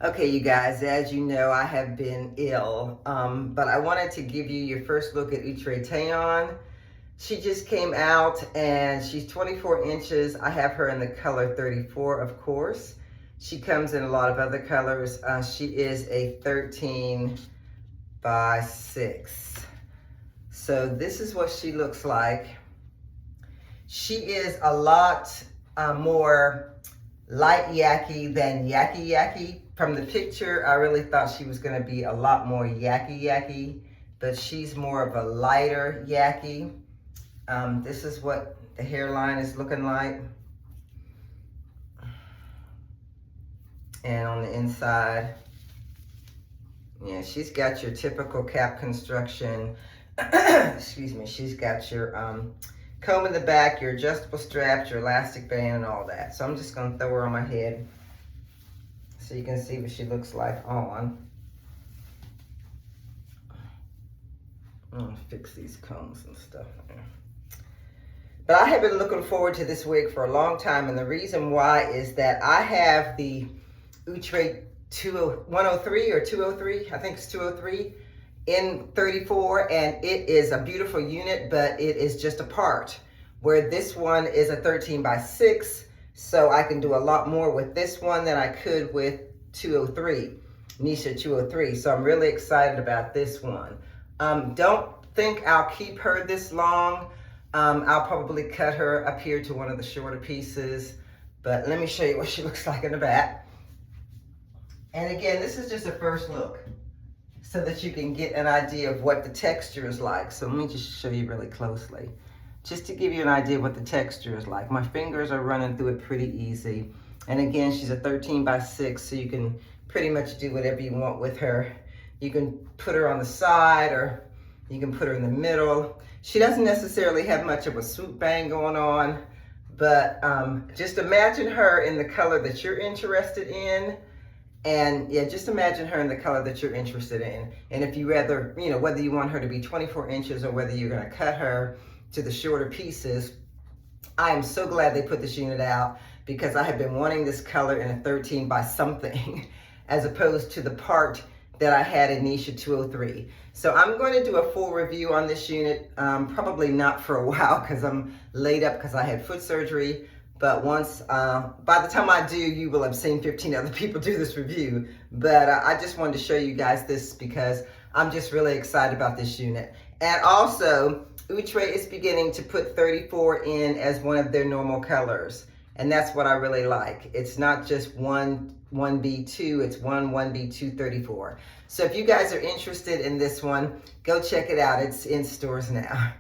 Okay, you guys, as you know, I have been ill, but I wanted to give you your first look at Outre Tayon. She just came out and she's 24 inches. I have her in the color 34, of course. She comes in a lot of other colors. She is a 13 by 6. So this is what she looks like. She is a lot more light yaki than yaki yaki. From the picture, I really thought she was going to be a lot more yaki yaki, but she's more of a lighter yaki. This is what the hairline is looking like. And on the inside, yeah, she's got your typical cap construction. Excuse me, she's got your comb in the back, your adjustable straps, your elastic band, and all that. So I'm just going to throw her on my head so you can see what she looks like on. I'm going to fix these combs and stuff. But I have been looking forward to this wig for a long time, and the reason why is that I have the Outre 103 or 203, I think it's 203, in 34, and it is a beautiful unit, but it is just a part, where this one is a 13 by 6, so I can do a lot more with this one than I could with 203, Neesha 203, so I'm really excited about this one. Don't think I'll keep her this long. I'll probably cut her up here to one of the shorter pieces, but let me show you what she looks like in the back. And again, this is just a first look so that you can get an idea of what the texture is like. So let me just show you really closely, just to give you an idea of what the texture is like. My fingers are running through it pretty easy. And again, she's a 13 by 6, so you can pretty much do whatever you want with her. You can put her on the side, or you can put her in the middle. She doesn't necessarily have much of a swoop bang going on, but just imagine her in the color that you're interested in. And yeah, just imagine her in the color that you're interested in. And if you rather, whether you want her to be 24 inches or whether you're gonna cut her to the shorter pieces, I am so glad they put this unit out, because I have been wanting this color in a 13 by something as opposed to the part that I had in Neesha 203. So I'm going to do a full review on this unit, probably not for a while because I'm laid up because I had foot surgery. But once, by the time I do, you will have seen 15 other people do this review. But I just wanted to show you guys this because I'm just really excited about this unit. And also, Outre is beginning to put 34 in as one of their normal colors. And that's what I really like. It's not just 1B2, it's 1B2 34. So if you guys are interested in this one, go check it out. It's in stores now.